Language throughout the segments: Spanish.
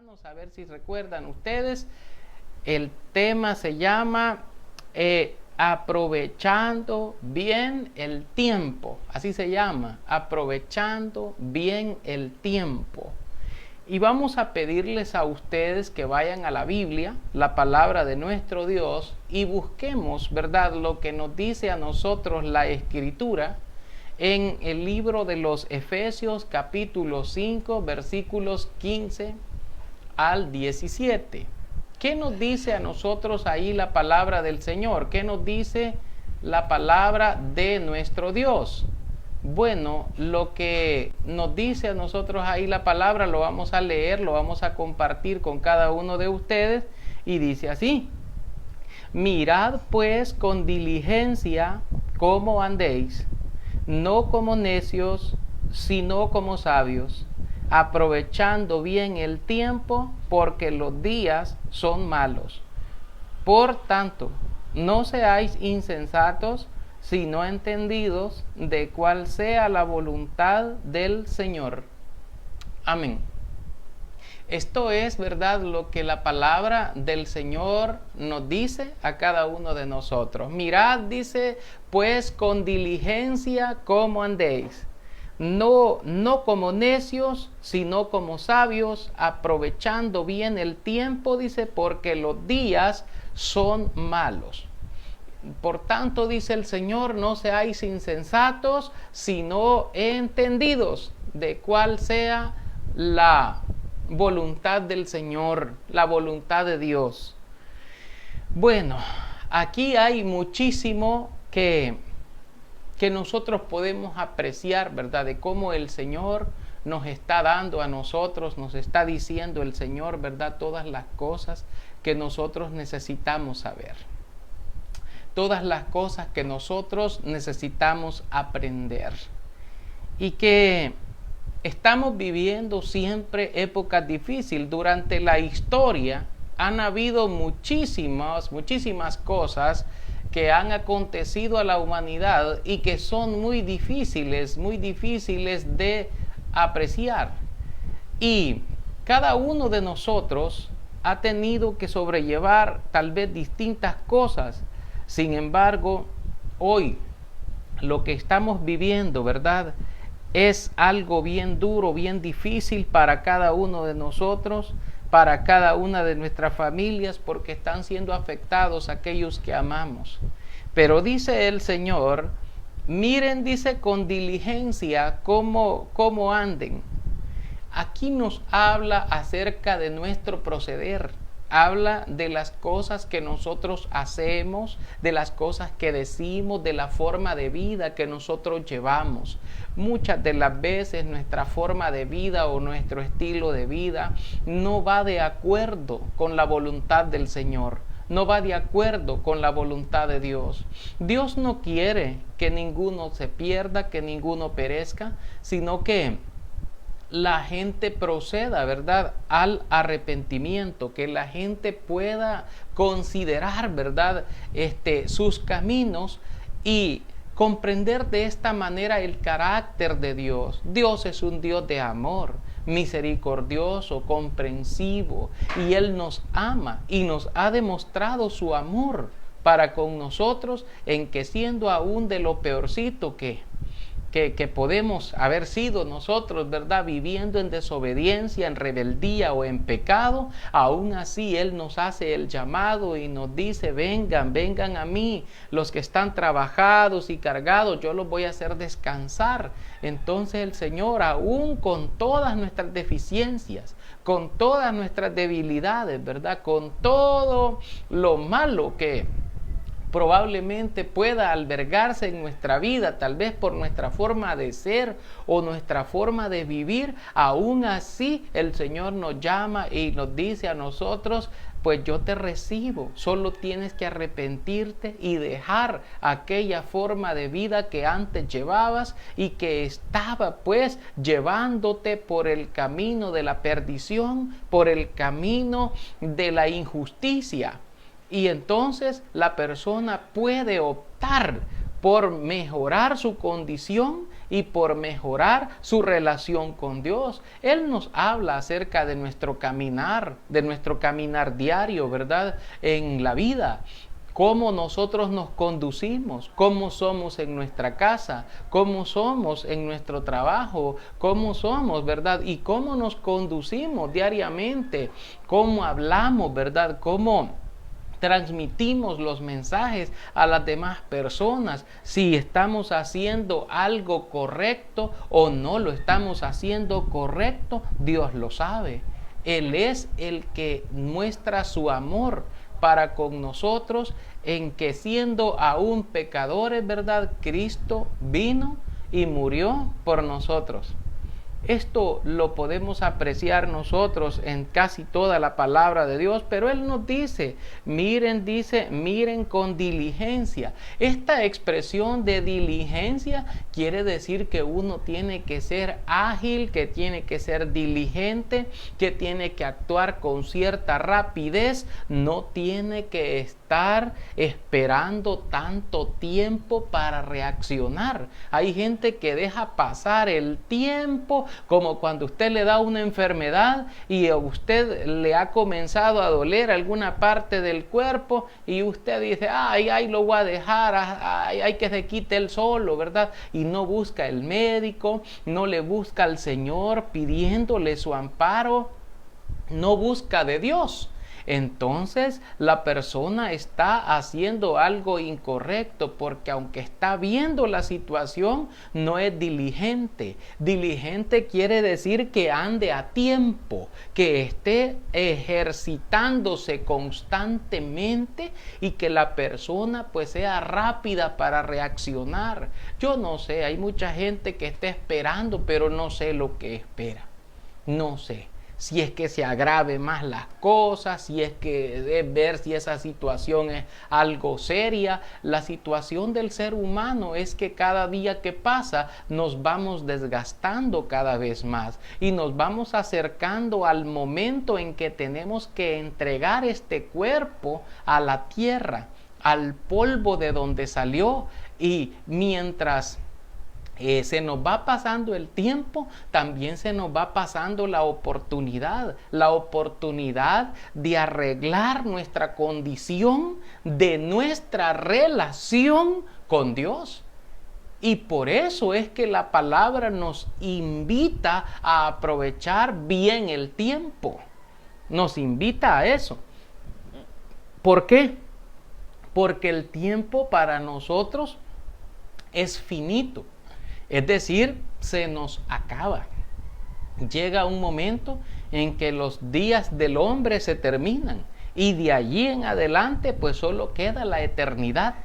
hermanos, a ver si recuerdan ustedes, el tema se llama aprovechando bien el tiempo, así se llama, aprovechando bien el tiempo. Y vamos a pedirles a ustedes que vayan a la Biblia, la palabra de nuestro Dios, y busquemos, ¿verdad?, lo que nos dice a nosotros la Escritura en el libro de los Efesios, capítulo 5, versículos 15 al 17. ¿Qué nos dice a nosotros ahí la palabra del Señor? ¿Qué nos dice la palabra de nuestro Dios? Bueno, lo que nos dice a nosotros ahí la palabra lo vamos a leer, lo vamos a compartir con cada uno de ustedes y dice así: mirad pues con diligencia cómo andéis, no como necios, sino como sabios, aprovechando bien el tiempo, porque los días son malos. Por tanto, no seáis insensatos, sino entendidos de cuál sea la voluntad del Señor. Amén. Esto es, ¿verdad?, lo que la palabra del Señor nos dice a cada uno de nosotros. Mirad, dice, pues con diligencia cómo andéis. No como necios, sino como sabios, aprovechando bien el tiempo, dice, porque los días son malos. Por tanto, dice el Señor, no seáis insensatos, sino entendidos de cuál sea la voluntad del Señor, la voluntad de Dios. Bueno, aquí hay muchísimo que nosotros podemos apreciar, ¿verdad?, de cómo el Señor nos está dando a nosotros, nos está diciendo el Señor, ¿verdad?, todas las cosas que nosotros necesitamos saber. Todas las cosas que nosotros necesitamos aprender. Y que estamos viviendo siempre épocas difíciles. Durante la historia han habido muchísimas cosas que han acontecido a la humanidad y que son muy difíciles de apreciar. Y cada uno de nosotros ha tenido que sobrellevar tal vez distintas cosas. Sin embargo, hoy lo que estamos viviendo, ¿verdad?, es algo bien duro, bien difícil para cada uno de nosotros, para cada una de nuestras familias, porque están siendo afectados aquellos que amamos. Pero dice el Señor, miren, dice, con diligencia cómo anden. Aquí nos habla acerca de nuestro proceder. Habla de las cosas que nosotros hacemos, de las cosas que decimos, de la forma de vida que nosotros llevamos. Muchas de las veces nuestra forma de vida o nuestro estilo de vida no va de acuerdo con la voluntad del Señor, no va de acuerdo con la voluntad de Dios. Dios no quiere que ninguno se pierda, que ninguno perezca, sino que la gente proceda, ¿verdad?, al arrepentimiento, que la gente pueda considerar, ¿verdad?, sus caminos y comprender de esta manera el carácter de Dios. Dios es un Dios de amor, misericordioso, comprensivo, y Él nos ama y nos ha demostrado su amor para con nosotros, en que siendo aún de lo peorcito que podemos haber sido nosotros, ¿verdad?, viviendo en desobediencia, en rebeldía o en pecado, aún así Él nos hace el llamado y nos dice: vengan a mí, los que están trabajados y cargados, yo los voy a hacer descansar. Entonces el Señor, aún con todas nuestras deficiencias, con todas nuestras debilidades, ¿verdad?, con todo lo malo que probablemente pueda albergarse en nuestra vida, tal vez por nuestra forma de ser o nuestra forma de vivir, aún así el Señor nos llama y nos dice a nosotros: pues yo te recibo, solo tienes que arrepentirte y dejar aquella forma de vida que antes llevabas y que estaba pues llevándote por el camino de la perdición, por el camino de la injusticia. Y entonces la persona puede optar por mejorar su condición y por mejorar su relación con Dios. Él nos habla acerca de nuestro caminar diario, ¿verdad? En la vida. Cómo nosotros nos conducimos, cómo somos en nuestra casa, cómo somos en nuestro trabajo, cómo somos, ¿verdad? Y cómo nos conducimos diariamente, cómo hablamos, ¿verdad? Cómo transmitimos los mensajes a las demás personas, si estamos haciendo algo correcto o no lo estamos haciendo correcto, Dios lo sabe. Él es el que muestra su amor para con nosotros, en que siendo aún pecadores, ¿verdad? Cristo vino y murió por nosotros. Esto lo podemos apreciar nosotros en casi toda la palabra de Dios, pero Él nos dice, miren con diligencia. Esta expresión de diligencia quiere decir que uno tiene que ser ágil, que tiene que ser diligente, que tiene que actuar con cierta rapidez, no tiene que estar esperando tanto tiempo para reaccionar. Hay gente que deja pasar el tiempo, como cuando usted le da una enfermedad y a usted le ha comenzado a doler alguna parte del cuerpo y usted dice, ay, lo voy a dejar, hay que se quite él solo, ¿verdad? Y no busca el médico, no le busca al Señor pidiéndole su amparo, no busca de Dios. Entonces la persona está haciendo algo incorrecto, porque aunque está viendo la situación, no es diligente. Diligente quiere decir que ande a tiempo, que esté ejercitándose constantemente y que la persona pues sea rápida para reaccionar. Yo no sé, hay mucha gente que está esperando, pero no sé lo que espera. No sé si es que se agrave más las cosas, si es que de ver si esa situación es algo seria. La situación del ser humano es que cada día que pasa nos vamos desgastando cada vez más y nos vamos acercando al momento en que tenemos que entregar este cuerpo a la tierra, al polvo de donde salió, y mientras se nos va pasando el tiempo, también se nos va pasando la oportunidad de arreglar nuestra condición, de nuestra relación con Dios. Y por eso es que la palabra nos invita a aprovechar bien el tiempo. Nos invita a eso. ¿Por qué? Porque el tiempo para nosotros es finito. Es decir, se nos acaba. Llega un momento en que los días del hombre se terminan y de allí en adelante pues solo queda la eternidad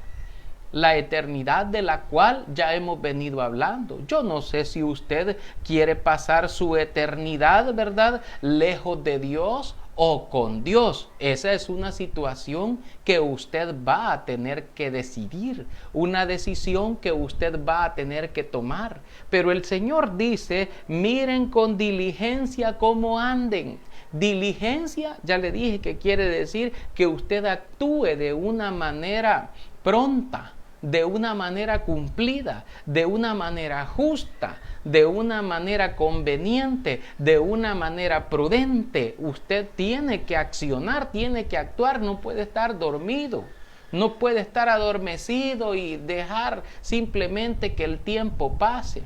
de la cual ya hemos venido hablando. Yo no sé si usted quiere pasar su eternidad, ¿verdad?, lejos de Dios o con Dios. Esa es una situación que usted va a tener que decidir, una decisión que usted va a tener que tomar. Pero el Señor dice, miren con diligencia cómo anden. Diligencia, ya le dije que quiere decir que usted actúe de una manera pronta, de una manera cumplida, de una manera justa, de una manera conveniente, de una manera prudente. Usted tiene que accionar, tiene que actuar, no puede estar dormido, no puede estar adormecido y dejar simplemente que el tiempo pase.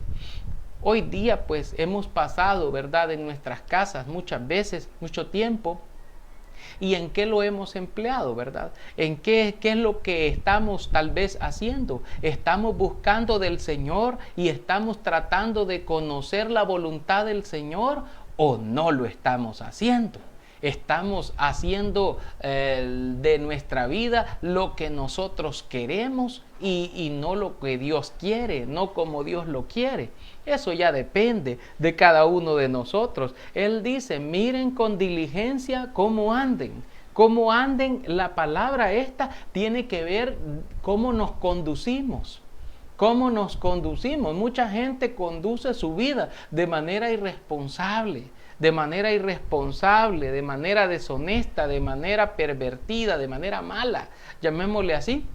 Hoy día pues hemos pasado, ¿verdad?, en nuestras casas muchas veces, mucho tiempo. ¿Y en qué lo hemos empleado, verdad? ¿En qué es lo que estamos tal vez haciendo? ¿Estamos buscando del Señor y estamos tratando de conocer la voluntad del Señor o no lo estamos haciendo? Estamos haciendo de nuestra vida lo que nosotros queremos y no lo que Dios quiere, no como Dios lo quiere. Eso ya depende de cada uno de nosotros. Él dice, miren con diligencia cómo anden. Cómo anden, la palabra esta tiene que ver cómo nos conducimos. ¿Cómo nos conducimos? Mucha gente conduce su vida de manera irresponsable, de manera deshonesta, de manera pervertida, de manera mala, llamémosle así.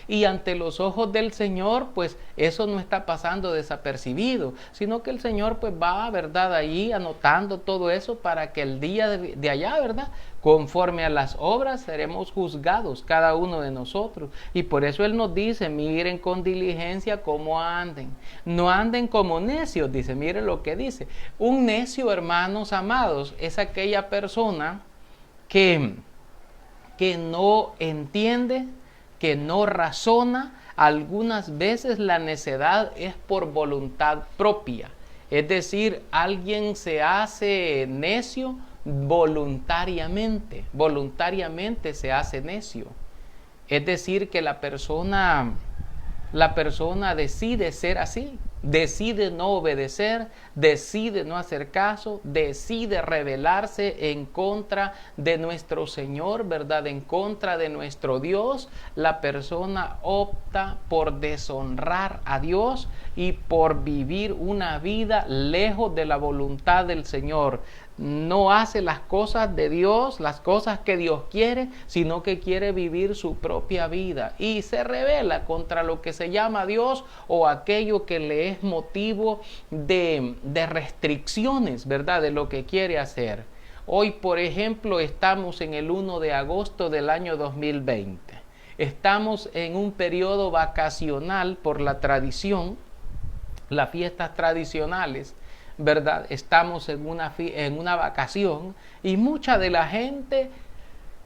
Y ante los ojos del Señor, pues eso no está pasando desapercibido, sino que el Señor pues va, ¿verdad?, ahí anotando todo eso para que el día de allá, ¿verdad?, conforme a las obras seremos juzgados cada uno de nosotros. Y por eso Él nos dice, miren con diligencia cómo anden. No anden como necios, dice, miren lo que dice. Un necio, hermanos amados, es aquella persona que no entiende, que no razona. Algunas veces la necedad es por voluntad propia. Es decir, alguien se hace necio voluntariamente se hace necio. Es decir, que la persona decide ser así, decide no obedecer, decide no hacer caso, decide rebelarse en contra de nuestro Señor, ¿verdad?, en contra de nuestro Dios. La persona opta por deshonrar a Dios y por vivir una vida lejos de la voluntad del Señor. No hace las cosas de Dios, las cosas que Dios quiere, sino que quiere vivir su propia vida y se rebela contra lo que se llama Dios o aquello que le es motivo de restricciones, ¿verdad?, de lo que quiere hacer. Hoy, por ejemplo, estamos en el 1 de agosto del año 2020. Estamos en un periodo vacacional por la tradición, las fiestas tradicionales, ¿verdad? Estamos en una vacación y mucha de la gente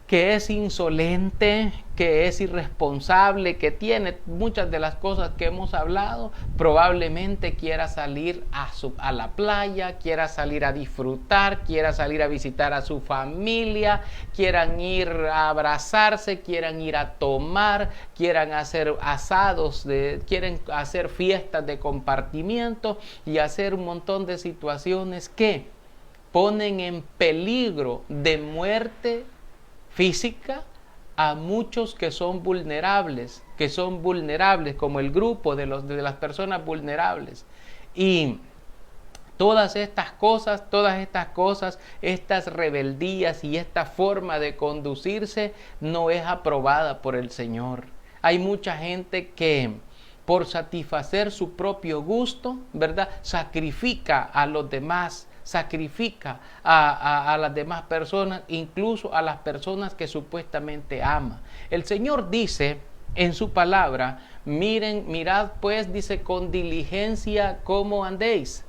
que es insolente, que es irresponsable, que tiene muchas de las cosas que hemos hablado, probablemente quiera salir a la playa, quiera salir a disfrutar, quiera salir a visitar a su familia, quieran ir a abrazarse, quieran ir a tomar, quieran hacer asados, quieren hacer fiestas de compartimiento y hacer un montón de situaciones que ponen en peligro de muerte física a muchos que son vulnerables, como el grupo de las personas vulnerables. Y todas estas cosas, estas rebeldías y esta forma de conducirse no es aprobada por el Señor. Hay mucha gente que por satisfacer su propio gusto, ¿verdad?, sacrifica a los demás, sacrifica a las demás personas, incluso a las personas que supuestamente ama. El Señor dice en su palabra, mirad pues, dice, con diligencia cómo andéis.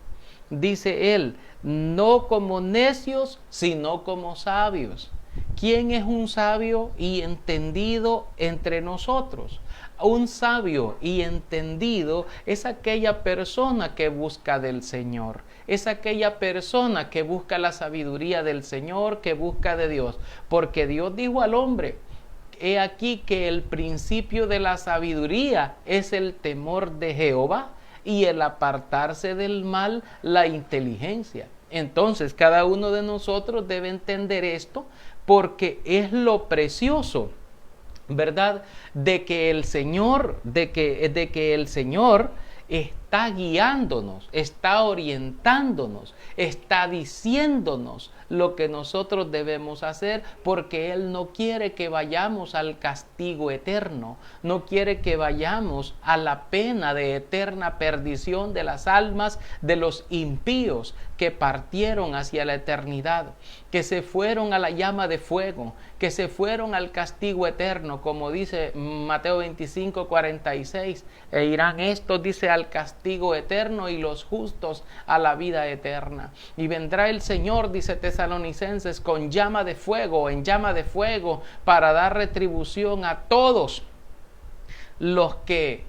Dice Él, no como necios, sino como sabios. ¿Quién es un sabio y entendido entre nosotros? Un sabio y entendido es aquella persona que busca del Señor. Es aquella persona que busca la sabiduría del Señor, que busca de Dios. Porque Dios dijo al hombre, he aquí que el principio de la sabiduría es el temor de Jehová y el apartarse del mal, la inteligencia. Entonces, cada uno de nosotros debe entender esto porque es lo precioso, ¿verdad?, de que el Señor está guiándonos, está orientándonos, está diciéndonos lo que nosotros debemos hacer, porque Él no quiere que vayamos al castigo eterno, no quiere que vayamos a la pena de eterna perdición de las almas de los impíos que partieron hacia la eternidad, que se fueron a la llama de fuego, que se fueron al castigo eterno, como dice Mateo 25:46, e irán estos, dice, al castigo eterno y los justos a la vida eterna. Y vendrá el Señor, dice Tesalonicenses, con llama de fuego, en llama de fuego, para dar retribución a todos los que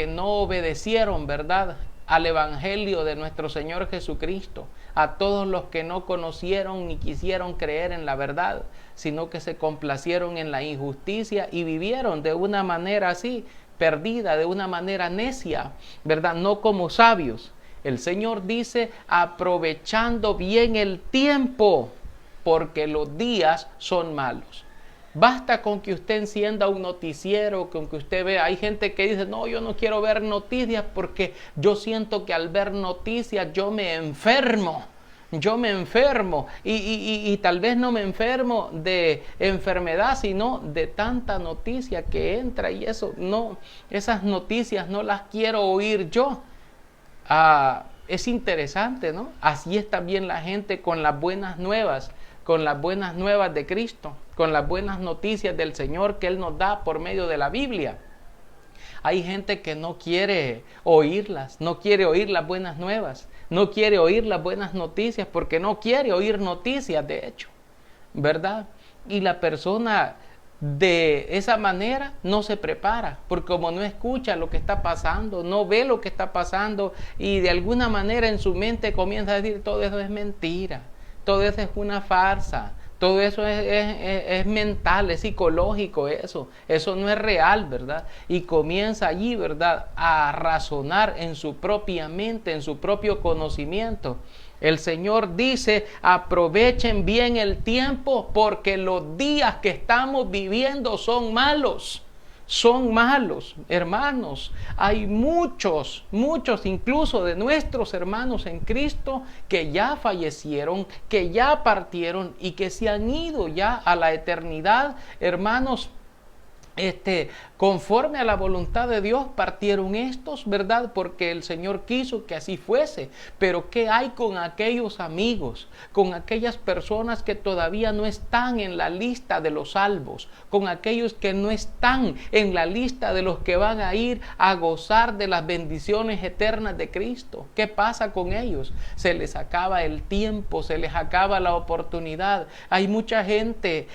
no obedecieron, ¿verdad?, al Evangelio de nuestro Señor Jesucristo, a todos los que no conocieron ni quisieron creer en la verdad, sino que se complacieron en la injusticia y vivieron de una manera así, perdida, de una manera necia, ¿verdad?, no como sabios. El Señor dice, aprovechando bien el tiempo, porque los días son malos. Basta con que usted encienda un noticiero, con que usted vea, hay gente que dice, no, yo no quiero ver noticias porque yo siento que al ver noticias yo me enfermo. yo me enfermo y tal vez no me enfermo de enfermedad, sino de tanta noticia que entra y eso no, esas noticias no las quiero oír yo. Es interesante, ¿no? Así es también la gente con las buenas nuevas de Cristo, con las buenas noticias del Señor que Él nos da por medio de la Biblia. Hay gente que no quiere oírlas, no quiere oír las buenas nuevas, no quiere oír las buenas noticias porque no quiere oír noticias, de hecho, ¿verdad? Y la persona de esa manera no se prepara, porque como no escucha lo que está pasando, no ve lo que está pasando y de alguna manera en su mente comienza a decir todo eso es mentira, todo eso es una farsa, todo eso es mental, es psicológico, eso no es real, ¿verdad? Y comienza allí, ¿verdad?, a razonar en su propia mente, en su propio conocimiento. El Señor dice, aprovechen bien el tiempo porque los días que estamos viviendo son malos. Son malos, hermanos. Hay muchos incluso de nuestros hermanos en Cristo que ya fallecieron, que ya partieron y que se han ido ya a la eternidad, hermanos. Conforme a la voluntad de Dios partieron estos, ¿verdad? Porque el Señor quiso que así fuese. Pero ¿qué hay con aquellos amigos, con aquellas personas que todavía no están en la lista de los salvos, con aquellos que no están en la lista de los que van a ir a gozar de las bendiciones eternas de Cristo? ¿Qué pasa con ellos? Se les acaba el tiempo, se les acaba la oportunidad. Hay mucha gente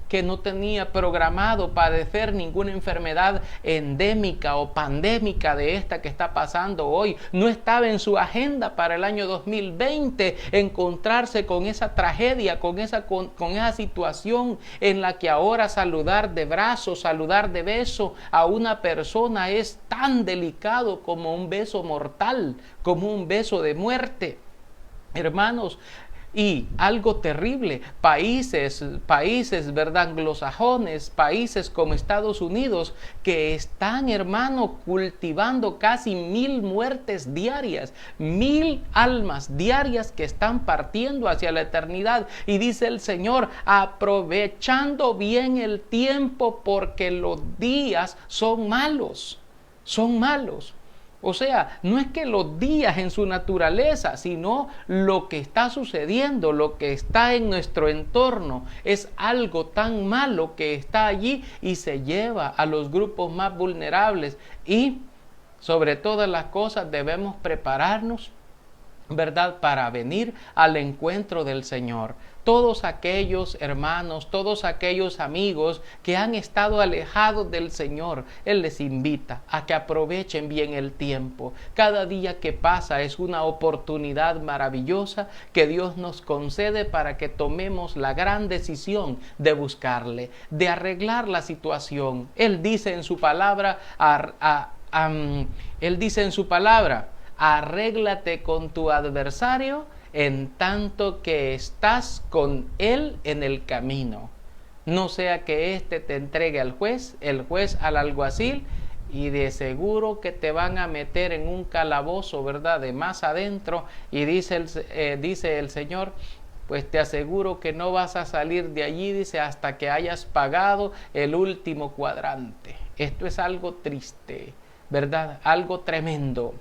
que no tenía programado padecer ninguna enfermedad endémica o pandémica de esta que está pasando hoy. No estaba en su agenda para el año 2020 encontrarse con esa tragedia, con esa situación en la que ahora saludar de brazo, saludar de beso a una persona es tan delicado como un beso mortal, como un beso de muerte. Hermanos, y algo terrible, países, ¿verdad?, anglosajones, países como Estados Unidos, que están, hermano, cultivando casi 1000 muertes diarias, 1000 almas diarias que están partiendo hacia la eternidad. Y dice el Señor, aprovechando bien el tiempo porque los días son malos, son malos. O sea, no es que los días en su naturaleza, sino lo que está sucediendo, lo que está en nuestro entorno, es algo tan malo que está allí y se lleva a los grupos más vulnerables. Y sobre todas las cosas debemos prepararnos, ¿verdad?, para venir al encuentro del Señor. Todos aquellos hermanos, todos aquellos amigos que han estado alejados del Señor, Él les invita a que aprovechen bien el tiempo. Cada día que pasa es una oportunidad maravillosa que Dios nos concede para que tomemos la gran decisión de buscarle, de arreglar la situación. Él dice en su palabra, arréglate con tu adversario en tanto que estás con él en el camino. No sea que éste te entregue al juez, el juez al alguacil, y de seguro que te van a meter en un calabozo, ¿verdad?, de más adentro. Y dice el Señor, pues te aseguro que no vas a salir de allí, dice, hasta que hayas pagado el último cuadrante. Esto es algo triste, ¿verdad?, algo tremendo.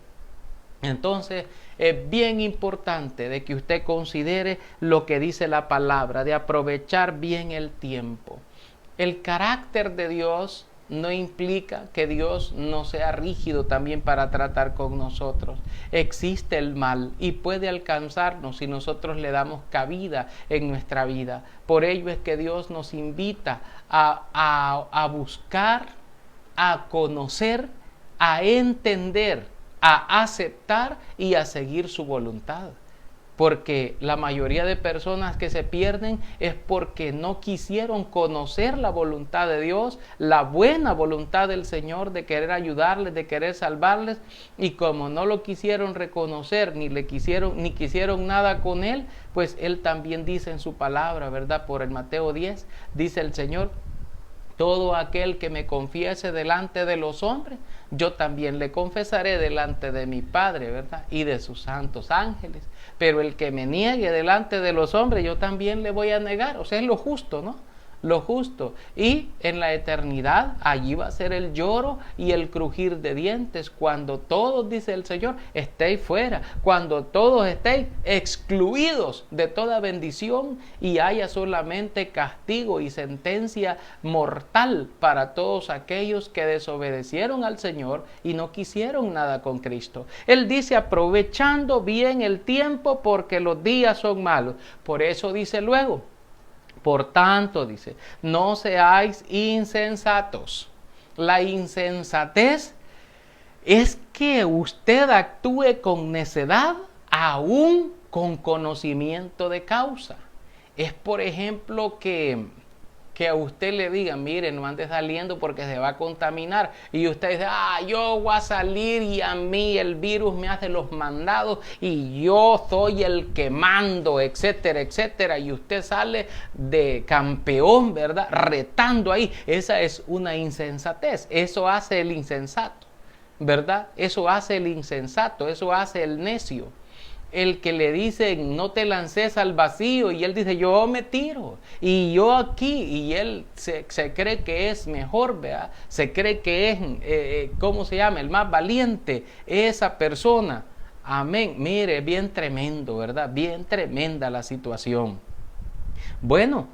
Entonces es bien importante de que usted considere lo que dice la palabra, de aprovechar bien el tiempo. El carácter de Dios no implica que Dios no sea rígido también para tratar con nosotros. Existe el mal y puede alcanzarnos si nosotros le damos cabida en nuestra vida. Por ello es que Dios nos invita a buscar, a conocer, a entender, a aceptar y a seguir su voluntad. Porque la mayoría de personas que se pierden es porque no quisieron conocer la voluntad de Dios, la buena voluntad del Señor de querer ayudarles, de querer salvarles, y como no lo quisieron reconocer ni quisieron nada con Él, pues Él también dice en su palabra, ¿verdad? Por el Mateo 10, dice el Señor, todo aquel que me confiese delante de los hombres, yo también le confesaré delante de mi Padre, ¿verdad? Y de sus santos ángeles. Pero el que me niegue delante de los hombres, yo también le voy a negar. O sea, es lo justo, ¿no? Lo justo. Y en la eternidad, allí va a ser el lloro y el crujir de dientes, cuando todos, dice el Señor, estéis fuera, cuando todos estéis excluidos de toda bendición y haya solamente castigo y sentencia mortal para todos aquellos que desobedecieron al Señor y no quisieron nada con Cristo. Él dice, aprovechando bien el tiempo porque los días son malos. Por eso dice luego, por tanto, dice, no seáis insensatos. La insensatez es que usted actúe con necedad, aún con conocimiento de causa. Es, por ejemplo, que a usted le digan, mire, no ande saliendo porque se va a contaminar. Y usted dice, yo voy a salir y a mí el virus me hace los mandados y yo soy el que mando, etcétera, etcétera. Y usted sale de campeón, ¿verdad? Retando ahí. Esa es una insensatez. Eso hace el insensato, ¿verdad? Eso hace el insensato, eso hace el necio. El que le dicen no te lances al vacío y él dice yo me tiro y yo aquí, y él se cree que es mejor, ¿verdad? Se cree que es, ¿cómo se llama? El más valiente, esa persona. Amén. Mire, bien tremendo, ¿verdad? Bien tremenda la situación. Bueno,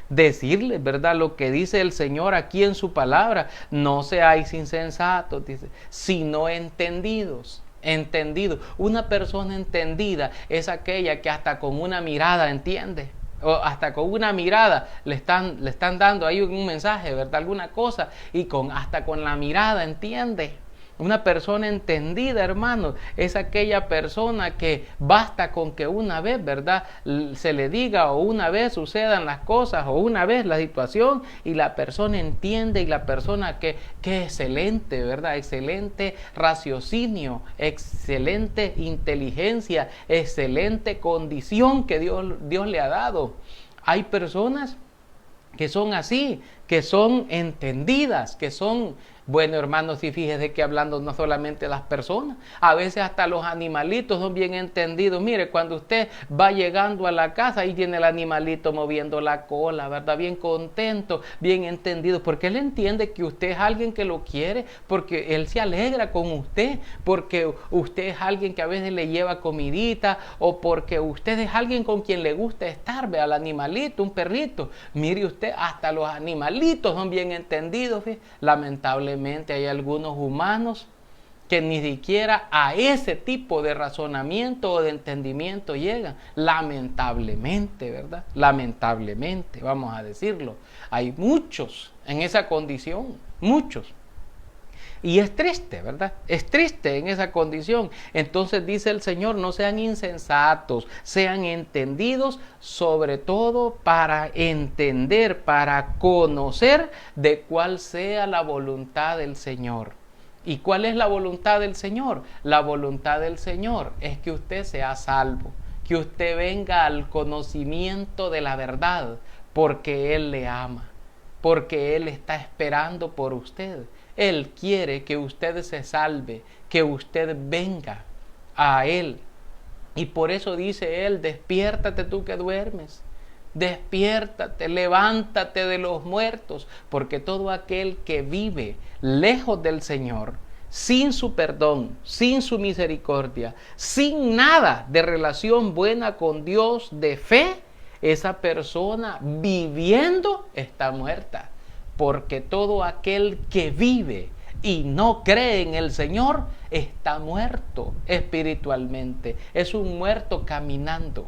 decirles, ¿verdad? Lo que dice el Señor aquí en su palabra, no seáis insensatos, dice, sino entendidos. Entendido. Una persona entendida es aquella que hasta con una mirada entiende, o hasta con una mirada le están dando ahí un mensaje, ¿verdad? Alguna cosa, y hasta con la mirada entiende. Una persona entendida, hermano, es aquella persona que basta con que una vez, ¿verdad?, se le diga, o una vez sucedan las cosas, o una vez la situación, y la persona entiende, y la persona que excelente, ¿verdad?, excelente raciocinio, excelente inteligencia, excelente condición que Dios le ha dado. Hay personas que son así, que son entendidas, que son... Bueno, hermanos, y fíjese que hablando no solamente de las personas, a veces hasta los animalitos son bien entendidos. Mire, cuando usted va llegando a la casa, ahí tiene el animalito moviendo la cola, ¿verdad? Bien contento, bien entendido, porque él entiende que usted es alguien que lo quiere, porque él se alegra con usted, porque usted es alguien que a veces le lleva comidita, o porque usted es alguien con quien le gusta estar, ve al animalito, un perrito. Mire usted, hasta los animalitos son bien entendidos, ¿sí? Lamentablemente hay algunos humanos que ni siquiera a ese tipo de razonamiento o de entendimiento llegan. Lamentablemente, ¿verdad? Lamentablemente, vamos a decirlo. Hay muchos en esa condición, muchos. Y es triste, ¿verdad? Es triste en esa condición. Entonces dice el Señor, no sean insensatos, sean entendidos, sobre todo para entender, para conocer de cuál sea la voluntad del Señor. ¿Y cuál es la voluntad del Señor? La voluntad del Señor es que usted sea salvo, que usted venga al conocimiento de la verdad, porque Él le ama, porque Él está esperando por usted. Él quiere que usted se salve, que usted venga a Él. Y por eso dice Él, despiértate tú que duermes, despiértate, levántate de los muertos, porque todo aquel que vive lejos del Señor, sin su perdón, sin su misericordia, sin nada de relación buena con Dios, de fe, esa persona viviendo está muerta. Porque todo aquel que vive y no cree en el Señor está muerto espiritualmente. Es un muerto caminando.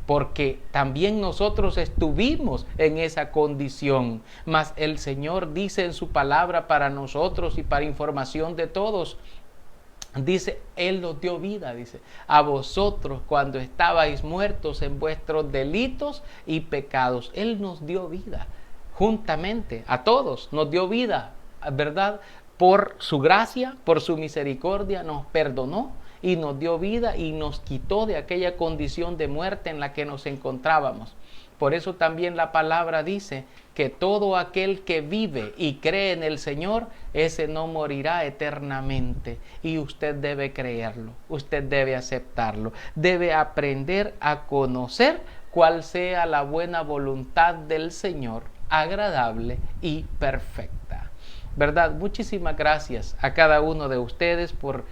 Porque también nosotros estuvimos en esa condición. Mas el Señor dice en su palabra para nosotros y para información de todos, dice, Él nos dio vida, dice, a vosotros cuando estabais muertos en vuestros delitos y pecados. Él nos dio vida. Juntamente, a todos, nos dio vida, ¿verdad? Por su gracia, por su misericordia, nos perdonó y nos dio vida y nos quitó de aquella condición de muerte en la que nos encontrábamos. Por eso también la palabra dice que todo aquel que vive y cree en el Señor, ese no morirá eternamente. Y usted debe creerlo, usted debe aceptarlo, debe aprender a conocer cuál sea la buena voluntad del Señor, agradable y perfecta. ¿Verdad? Muchísimas gracias a cada uno de ustedes por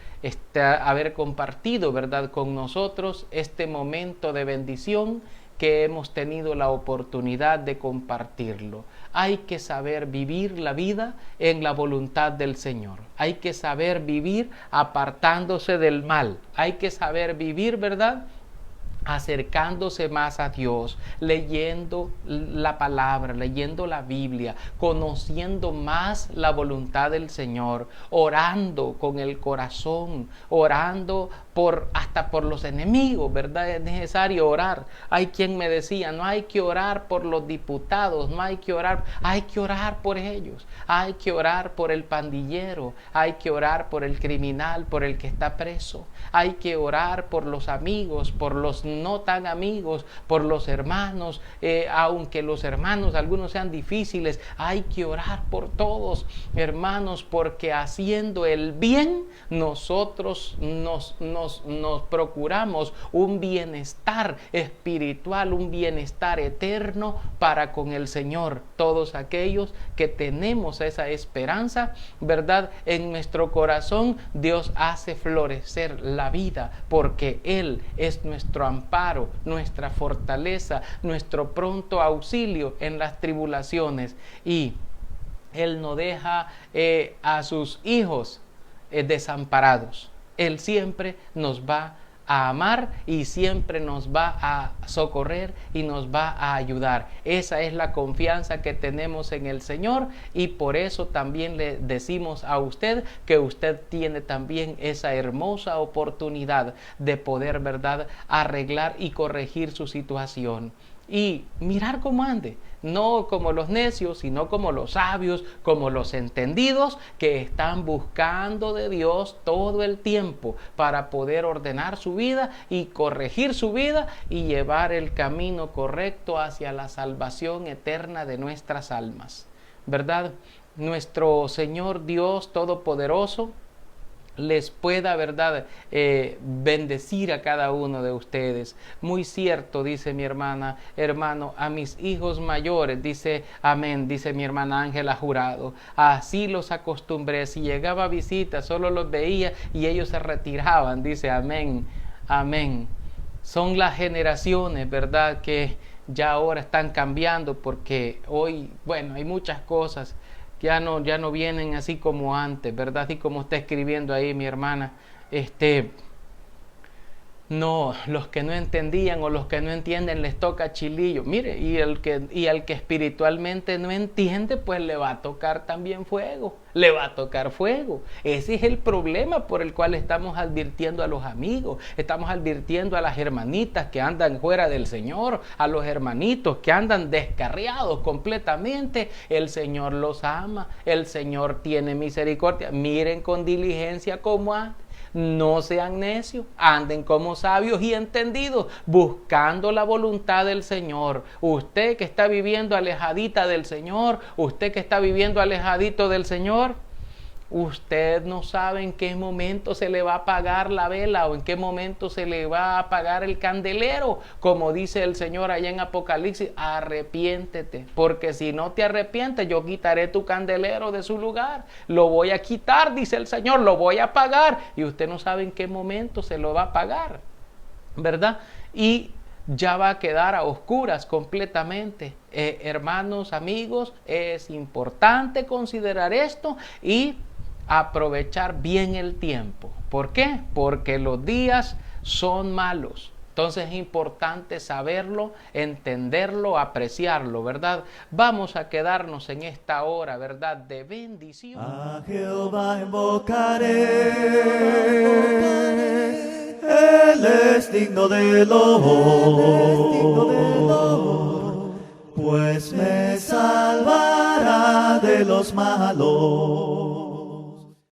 haber compartido, ¿verdad?, con nosotros este momento de bendición que hemos tenido la oportunidad de compartirlo. Hay que saber vivir la vida en la voluntad del Señor. Hay que saber vivir apartándose del mal. Hay que saber vivir, ¿verdad?, acercándose más a Dios, leyendo la palabra, leyendo la Biblia, conociendo más la voluntad del Señor, orando con el corazón, orando hasta por los enemigos, ¿verdad? Es necesario orar. Hay quien me decía, no hay que orar por los diputados, no hay que orar por ellos, hay que orar por el pandillero, hay que orar por el criminal, por el que está preso, hay que orar por los amigos, por los no tan amigos, por los hermanos, aunque los hermanos algunos sean difíciles, hay que orar por todos, hermanos, porque haciendo el bien nosotros nos procuramos un bienestar espiritual, un bienestar eterno para con el Señor. Todos aquellos que tenemos esa esperanza, ¿verdad?, en nuestro corazón, Dios hace florecer la vida, porque Él es nuestro amparo, nuestra fortaleza, nuestro pronto auxilio en las tribulaciones, y Él no deja a sus hijos desamparados. Él siempre nos va a amar y siempre nos va a socorrer y nos va a ayudar. Esa es la confianza que tenemos en el Señor, y por eso también le decimos a usted que usted tiene también esa hermosa oportunidad de poder, ¿verdad?, arreglar y corregir su situación y mirar cómo ande, no como los necios, sino como los sabios, como los entendidos que están buscando de Dios todo el tiempo para poder ordenar su vida y corregir su vida y llevar el camino correcto hacia la salvación eterna de nuestras almas, ¿verdad? Nuestro Señor Dios Todopoderoso les pueda, ¿verdad?, bendecir a cada uno de ustedes. Muy cierto, dice mi hermana, hermano, a mis hijos mayores, dice, amén, dice mi hermana Ángela Jurado, así los acostumbré, si llegaba a visita, solo los veía y ellos se retiraban, dice, amén, amén. Son las generaciones, ¿verdad?, que ya ahora están cambiando, porque hoy, bueno, hay muchas cosas ya no vienen así como antes, ¿verdad? Así como está escribiendo ahí mi hermana, no, los que no entendían o los que no entienden les toca chilillo. Mire, y al que espiritualmente no entiende, pues le va a tocar también fuego, le va a tocar fuego. Ese es el problema por el cual estamos advirtiendo a los amigos, estamos advirtiendo a las hermanitas que andan fuera del Señor, a los hermanitos que andan descarriados completamente. El Señor los ama, el Señor tiene misericordia. Miren con diligencia cómo andan. No sean necios, anden como sabios y entendidos, buscando la voluntad del Señor. Usted que está viviendo alejadita del Señor, usted que está viviendo alejadito del Señor, usted no sabe en qué momento se le va a apagar la vela o en qué momento se le va a apagar el candelero. Como dice el Señor allá en Apocalipsis, arrepiéntete, porque si no te arrepientes, yo quitaré tu candelero de su lugar. Lo voy a quitar, dice el Señor, lo voy a apagar. Y usted no sabe en qué momento se lo va a apagar, ¿verdad? Y ya va a quedar a oscuras completamente. Hermanos, amigos, es importante considerar esto y aprovechar bien el tiempo. ¿Por qué? Porque los días son malos. Entonces es importante saberlo, entenderlo, apreciarlo, ¿verdad? Vamos a quedarnos en esta hora, ¿verdad?, de bendición. A Jehová invocaré, Él es digno de loor, pues me salvará de los malos.